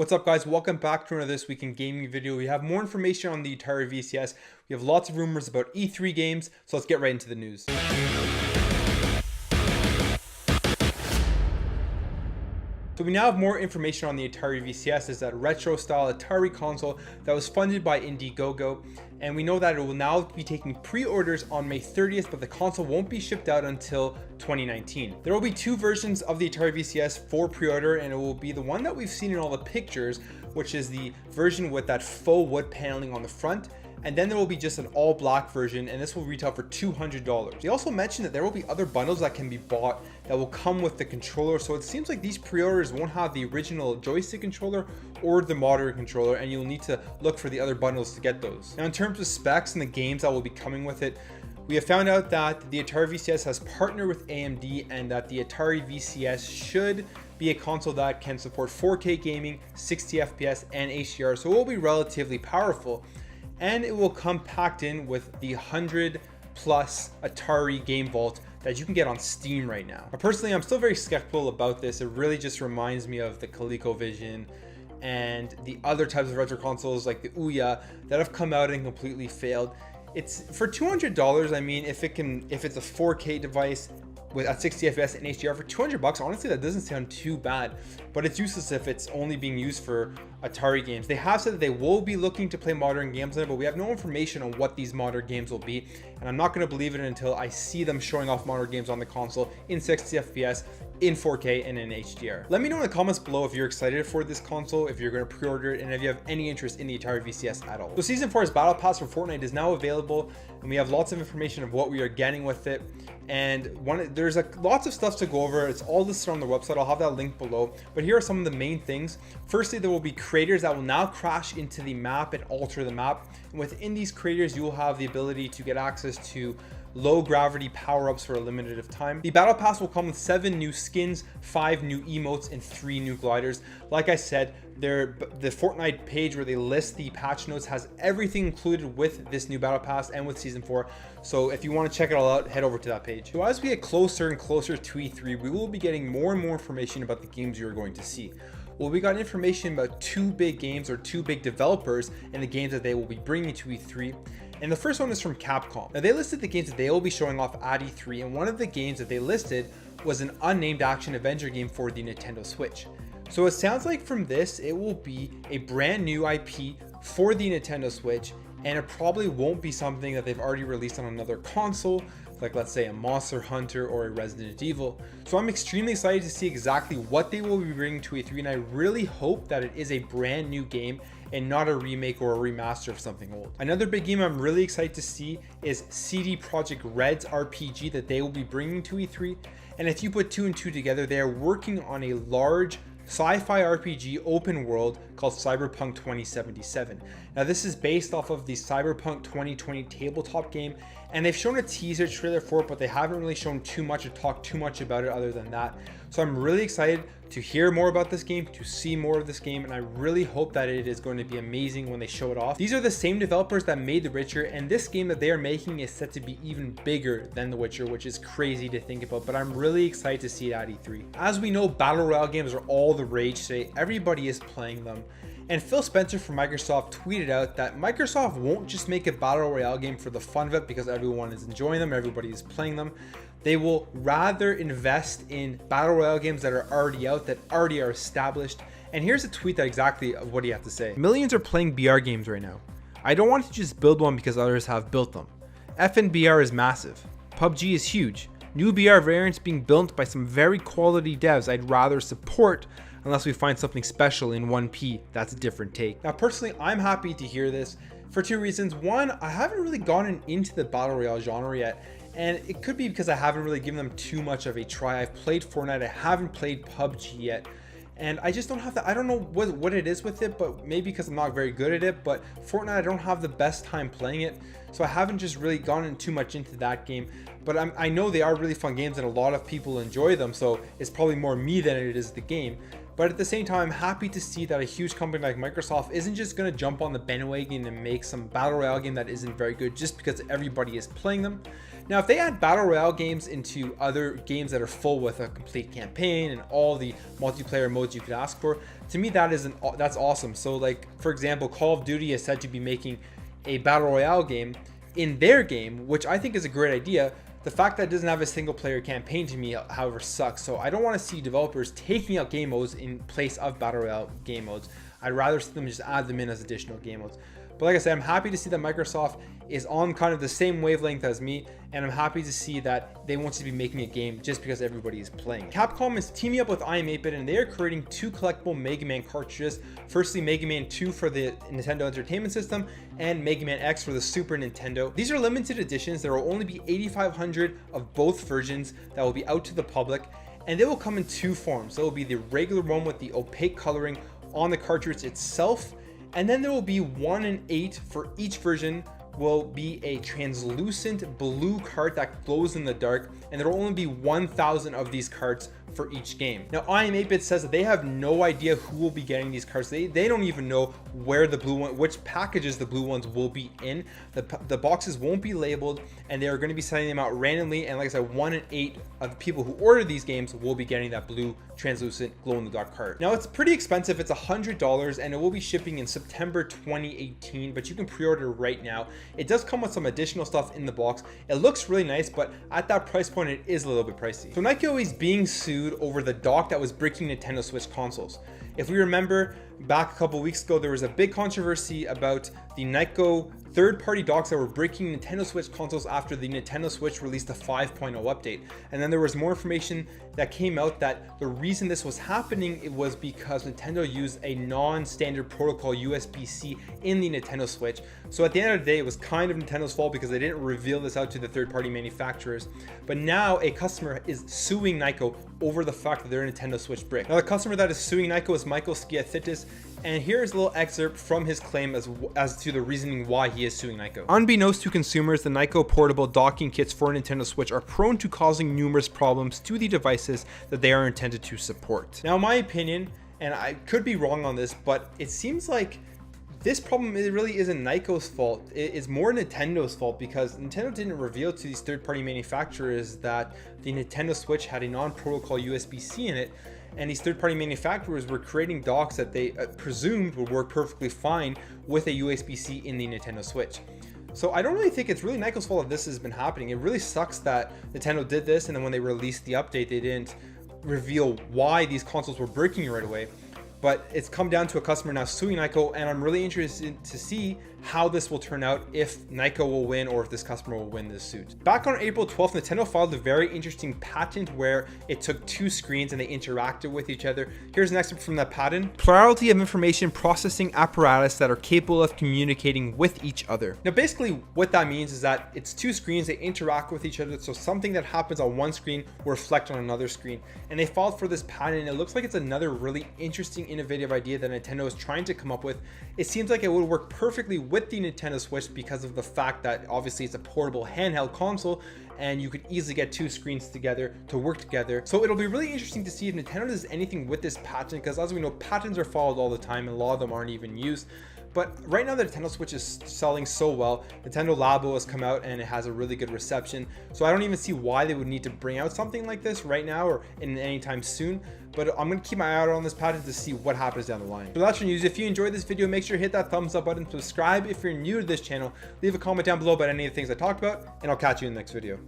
What's up guys, welcome back to another This Week in Gaming video. We have more information on the Atari VCS. We have lots of rumors about E3 games, so let's get right into the news. So we now have more information on the Atari VCS. It's that retro style Atari console that was funded by Indiegogo, and we know that it will now be taking pre-orders on May 30th, but the console won't be shipped out until 2019. There will be two versions of the Atari VCS for pre-order, and it will be the one that we've seen in all the pictures, which is the version with that faux wood paneling on the front. And then there will be just an all black version, and this will retail for $200. They also mentioned that there will be other bundles that can be bought that will come with the controller. So it seems like these pre-orders won't have the original joystick controller or the modern controller, and you'll need to look for the other bundles to get those. Now in terms of specs and the games that will be coming with it, we have found out that the Atari VCS has partnered with AMD, and that the Atari VCS should be a console that can support 4K gaming, 60 FPS, and HDR, so it will be relatively powerful. And it will come packed in with the 100+ Atari Game Vault that you can get on Steam right now. Personally, I'm still very skeptical about this. It really just reminds me of the ColecoVision and the other types of retro consoles like the Ouya that have come out and completely failed. It's for $200. I mean, if it's a 4K device with at 60 FPS and HDR for $200, honestly, that doesn't sound too bad, but it's useless if it's only being used for Atari games. They have said that they will be looking to play modern games on it, but we have no information on what these modern games will be, and I'm not going to believe it until I see them showing off modern games on the console in 60 FPS, in 4K, and in HDR. Let me know in the comments below if you're excited for this console, if you're going to pre-order it, and if you have any interest in the Atari VCS at all. So Season 4's Battle Pass for Fortnite is now available, and we have lots of information of what we are getting with it. And there's lots of stuff to go over. It's all listed on the website. I'll have that link below. But here are some of the main things. Firstly, there will be craters that will now crash into the map and alter the map. And within these craters, you will have the ability to get access to low gravity power-ups for a limited of time. The battle pass will come with 7 new skins, 5 new emotes, and 3 new gliders. Like I said, the Fortnite page where they list the patch notes has everything included with this new battle pass and with season 4. So if you want to check it all out, head over to that page. So as we get closer and closer to E3, we will be getting more and more information about the games you're going to see. Well, we got information about 2 big games, or 2 big developers, and the games that they will be bringing to E3. And the first one is from Capcom. Now they listed the games that they will be showing off at E3, and one of the games that they listed was an unnamed action adventure game for the Nintendo Switch. So it sounds like from this, it will be a brand new IP for the Nintendo Switch, and it probably won't be something that they've already released on another console, like let's say a Monster Hunter or a Resident Evil. So I'm extremely excited to see exactly what they will be bringing to E3, and I really hope that it is a brand new game and not a remake or a remaster of something old. Another big game I'm really excited to see is CD Projekt Red's RPG that they will be bringing to E3. And if you put 2 and 2 together, they are working on a large sci-fi RPG open world called Cyberpunk 2077. Now this is based off of the Cyberpunk 2020 tabletop game, and they've shown a teaser trailer for it, but they haven't really shown too much or talked too much about it other than that. So I'm really excited to hear more about this game, to see more of this game, and I really hope that it is going to be amazing when they show it off. These are the same developers that made The Witcher, and this game that they are making is set to be even bigger than The Witcher, which is crazy to think about, but I'm really excited to see it at E3. As we know, Battle Royale games are all the rage today. Everybody is playing them. And Phil Spencer from Microsoft tweeted out that Microsoft won't just make a Battle Royale game for the fun of it because everyone is enjoying them, everybody is playing them. They will rather invest in Battle Royale games that are already out, that already are established. And here's a tweet that exactly what he had to say. Millions are playing BR games right now. I don't want to just build one because others have built them. FNBR is massive. PUBG is huge. New BR variants being built by some very quality devs I'd rather support unless we find something special in 1P. That's a different take. Now personally, I'm happy to hear this for 2 reasons. One, I haven't really gotten into the Battle Royale genre yet, and it could be because I haven't really given them too much of a try. I've played Fortnite, I haven't played PUBG yet, and I just don't have that. I don't know what it is with it, but maybe because I'm not very good at it, but Fortnite, I don't have the best time playing it, so I haven't just really gone too much into that game. But I know they are really fun games and a lot of people enjoy them, so it's probably more me than it is the game. But at the same time, I'm happy to see that a huge company like Microsoft isn't just going to jump on the bandwagon and make some Battle Royale game that isn't very good just because everybody is playing them. Now, if they add Battle Royale games into other games that are full with a complete campaign and all the multiplayer modes you could ask for, To me, that's awesome. So like, for example, Call of Duty is said to be making a battle royale game in their game, which I think is a great idea. The fact that it doesn't have a single player campaign to me, however, sucks. So I don't want to see developers taking out game modes in place of battle royale game modes. I'd rather see them just add them in as additional game modes. But like I said, I'm happy to see that Microsoft is on kind of the same wavelength as me, and I'm happy to see that they want to be making a game just because everybody is playing. Capcom is teaming up with IM8bit, and they are creating 2 collectible Mega Man cartridges. Firstly, Mega Man 2 for the Nintendo Entertainment System and Mega Man X for the Super Nintendo. These are limited editions. There will only be 8,500 of both versions that will be out to the public, and they will come in 2 forms. There will be the regular one with the opaque coloring on the cartridge itself, and then there will be 1 in 8 for each version will be a translucent blue card that glows in the dark, and there will only be 1,000 of these cards for each game. Now, IM8bit says that they have no idea who will be getting these cards. They don't even know where the blue one, which packages the blue ones will be in. The boxes won't be labeled, and they are going to be sending them out randomly. And like I said, 1 in 8 of the people who order these games will be getting that blue translucent glow in the dark card. Now, it's pretty expensive. It's $100, and it will be shipping in September 2018, but you can pre-order right now. It does come with some additional stuff in the box. It looks really nice, but at that price point, it is a little bit pricey. So Nyko is being sued over the dock that was bricking Nintendo Switch consoles. If we remember back a couple weeks ago, there was a big controversy about the Nyko third-party docks that were breaking Nintendo Switch consoles after the Nintendo Switch released a 5.0 update. And then there was more information that came out that the reason this was happening, it was because Nintendo used a non-standard protocol USB-C in the Nintendo Switch. So at the end of the day, it was kind of Nintendo's fault because they didn't reveal this out to the third-party manufacturers. But now a customer is suing Nyko over the fact that their Nintendo Switch brick. Now the customer that is suing Nyko is Michael Skiathitis, and here's a little excerpt from his claim as to the reasoning why he is suing Nyko. Unbeknownst to consumers, the Nyko portable docking kits for Nintendo Switch are prone to causing numerous problems to the devices that they are intended to support. Now, in my opinion, and I could be wrong on this, but it seems like this problem really isn't Nyko's fault. It is more Nintendo's fault because Nintendo didn't reveal to these third-party manufacturers that the Nintendo Switch had a non-protocol USB-C in it, and these third-party manufacturers were creating docks that they presumed would work perfectly fine with a USB-C in the Nintendo Switch. So I don't really think it's really Nyko's fault that this has been happening. It really sucks that Nintendo did this, and then when they released the update, they didn't reveal why these consoles were breaking right away. But it's come down to a customer now suing Nyko, and I'm really interested to see how this will turn out, if Nyko will win or if this customer will win this suit. Back on April 12th, Nintendo filed a very interesting patent where it took 2 screens and they interacted with each other. Here's an excerpt from that patent. Plurality of information processing apparatus that are capable of communicating with each other. Now basically what that means is that it's 2 screens, they interact with each other, so something that happens on one screen will reflect on another screen. And they filed for this patent, and it looks like it's another really interesting, innovative idea that Nintendo is trying to come up with. It seems like it would work perfectly with the Nintendo Switch because of the fact that obviously it's a portable handheld console and you could easily get 2 screens together to work together. So it'll be really interesting to see if Nintendo does anything with this patent, because as we know, patents are followed all the time and a lot of them aren't even used. But right now the Nintendo Switch is selling so well. Nintendo Labo has come out and it has a really good reception. So I don't even see why they would need to bring out something like this right now or in anytime soon. But I'm going to keep my eye out on this patent to see what happens down the line. So that's your news. If you enjoyed this video, make sure to hit that thumbs up button, subscribe if you're new to this channel, leave a comment down below about any of the things I talked about, and I'll catch you in the next video.